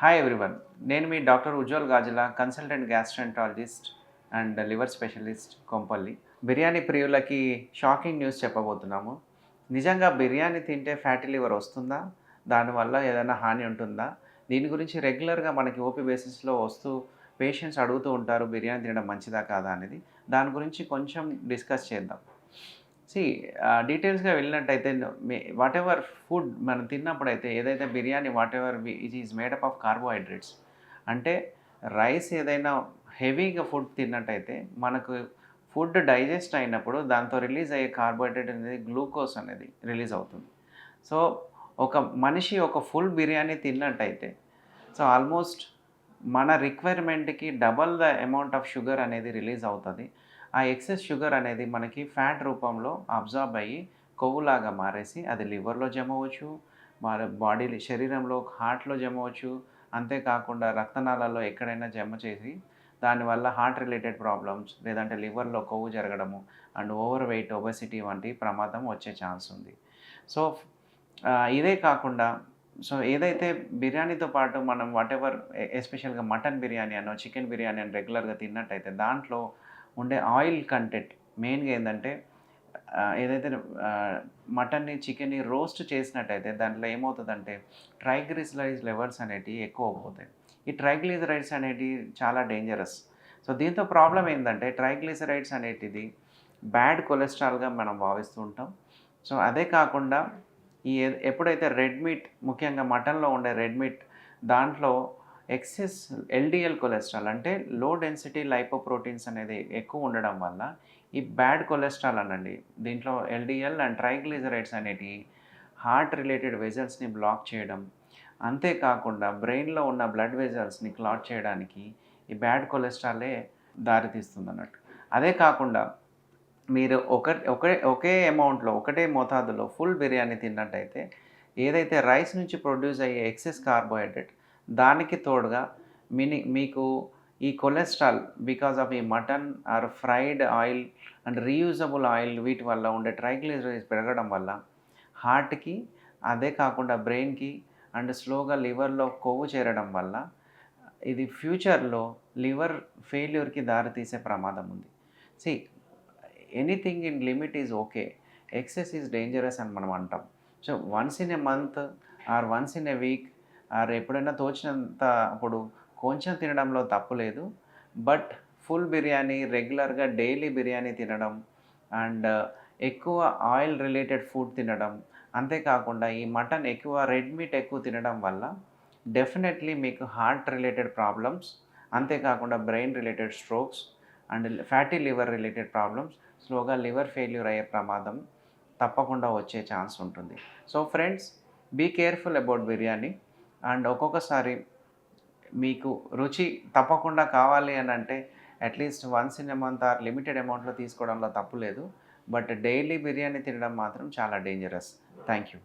Hi everyone. నేను మీ doctor Ujwal Gajula, consultant gastroenterologist and liver specialist Kompally. Biryani ప్రియులకి షాకింగ్ న్యూస్ చెప్పబోతున్నాము. నిజంగా బిర్యానీ తింటే ఫ్యాటీ లివర్ వస్తుందా? దానివల్ల ఏదైనా హాని ఉంటుందా? దీని గురించి రెగ్యులర్‌గా మనకి ఓపీ బేసిస్‌లో వస్తూ పేషెంట్స్ అడుగుతూ ఉంటారు బిర్యానీ తినడం మంచిదా కాదా అనేది. దాని గురించి కొంచెం డిస్కస్ చేద్దాం. సీ డీటెయిల్స్‌గా వెళ్ళినట్టయితే వాటెవర్ ఫుడ్ మనం తిన్నప్పుడైతే ఏదైతే biryani whatever it is made up of carbohydrates. అంటే రైస్ ఏదైనా హెవీగా ఫుడ్ తిన్నట్టయితే మనకు ఫుడ్ డైజెస్ట్ అయినప్పుడు దాంతో రిలీజ్ అయ్యే కార్బోహైడ్రేట్ అనేది గ్లూకోజ్ అనేది రిలీజ్ అవుతుంది. సో, ఒక మనిషి ఒక ఫుల్ బిర్యానీ తిన్నట్టయితే సో, ఆల్మోస్ట్ మన రిక్వైర్మెంట్‌కి double the amount of sugar అనేది రిలీజ్ అవుతది. ఆ ఎక్సెస్ షుగర్ అనేది మనకి ఫ్యాట్ రూపంలో అబ్జార్బ్ అయ్యి కొవ్వులాగా మారేసి అది లివర్‌లో జమ అవ్వచ్చు, మన బాడీలో శరీరంలో హార్ట్‌లో జమ అవ్వచ్చు. అంతేకాకుండా రక్తనాళాల్లో ఎక్కడైనా జమ చేసి దానివల్ల హార్ట్ రిలేటెడ్ ప్రాబ్లమ్స్ లేదంటే లివర్‌లో కొవ్వు జరగడము అండ్ ఓవర్ వెయిట్, ఒబెసిటీ వంటి ప్రమాదం వచ్చే ఛాన్స్ ఉంది. సో, ఇదే కాకుండా ఏదైతే బిర్యానీతో పాటు మనం వాటెవర్ ఎస్పెషల్‌గా మటన్ బిర్యానీ అనో, చికెన్ బిర్యానీ అని రెగ్యులర్‌గా తిన్నట్టయితే దాంట్లో ఉండే ఆయిల్ కంటెంట్ మెయిన్‌గా ఏందంటే ఏదైతే మటన్‌ని, చికెన్‌ని రోస్ట్ చేసినట్టయితే దాంట్లో ఏమవుతదంటే ట్రైగ్లిసరైడ్స్ లెవెల్స్ అనేటివి ఎక్కువైపోతాయి. ఈ ట్రైగ్లిసరైడ్స్ అనేటివి చాలా డేంజరస్. సో, దీంతో ప్రాబ్లమ్ ఏందంటే ట్రైగ్లిసరైడ్స్ అనేటిది బ్యాడ్ కొలెస్ట్రాల్‌గా మనం భావిస్తూ ఉంటాం. సో, అదే కాకుండా ఎప్పుడైతే రెడ్ మీట్ ముఖ్యంగా మటన్‌లో ఉండే రెడ్ మీట్ దాంట్లో ఎక్సెస్ ఎల్‌డిఎల్ కొలెస్ట్రాల్ అంటే లో డెన్సిటీ లైపోప్రోటీన్స్ అనేది ఎక్కువ ఉండడం వల్ల ఈ బ్యాడ్ కొలెస్ట్రాల్ అనండి. దీంట్లో ఎల్‌డిఎల్ అండ్ ట్రైగ్లిసరైడ్స్ అనేటివి హార్ట్ రిలేటెడ్ వెసల్స్‌ని బ్లాక్ చేయడం, అంతేకాకుండా బ్రెయిన్‌లో ఉన్న బ్లడ్ వెసల్స్‌ని క్లాట్ చేయడానికి ఈ బ్యాడ్ కొలెస్ట్రాలే దారితీస్తుందన్నట్టు. అదే కాకుండా మీరు ఒకే అమౌంట్‌లో, ఒకటే మోతాదులో ఫుల్ బిర్యానీ తిన్నట్టయితే, ఏదైతే రైస్ నుంచి ప్రొడ్యూస్ అయ్యే ఎక్సెస్ కార్బోహైడ్రేట్, దానికి తోడుగా మీకు ఈ కొలెస్ట్రాల్ బికాస్ ఆఫ్ ఈ mutton are fried oil and reusable oil వీటి వల్ల ఉండే ట్రైగ్లిసరైడ్స్ పెరగడం వల్ల హార్ట్‌కి, అదే కాకుండా బ్రెయిన్‌కి అండ్ స్లోగా లివర్‌లో కొవ్వు చేరడం వల్ల ఇది ఫ్యూచర్‌లో లివర్ ఫెయిల్యూర్‌కి దారితీసే ప్రమాదం ఉంది. See anything in limit is okay. Excess is dangerous అని మనం అంటాం. So, once in a month or once in a week or ఎప్పుడైనా తోచినంత అప్పుడు కొంచెం తినడంలో తప్పు లేదు. బట్ ఫుల్ బిర్యానీ రెగ్యులర్‌గా డైలీ బిర్యానీ తినడం అండ్ ఎక్కువ ఆయిల్ రిలేటెడ్ ఫుడ్ తినడం, అంతేకాకుండా ఈ మటన్ ఎక్కువ రెడ్ మీట్ ఎక్కువ తినడం వల్ల డెఫినెట్‌లీ మీకు హార్ట్ రిలేటెడ్ ప్రాబ్లమ్స్, అంతేకాకుండా brain related strokes and fatty liver related problems, స్లోగా లివర్ ఫెయిల్యూర్ అయ్యే ప్రమాదం తప్పకుండా వచ్చే ఛాన్స్ ఉంటుంది. So friends, be careful about biryani and ఒక్కొక్కసారి మీకు రుచి తప్పకుండా కావాలి అనంటే at least once in a month or limited అమౌంట్‌లో తీసుకోవడంలో తప్పు లేదు. బట్ డైలీ బిర్యానీ తినడం మాత్రం చాలా డేంజరస్. Thank you.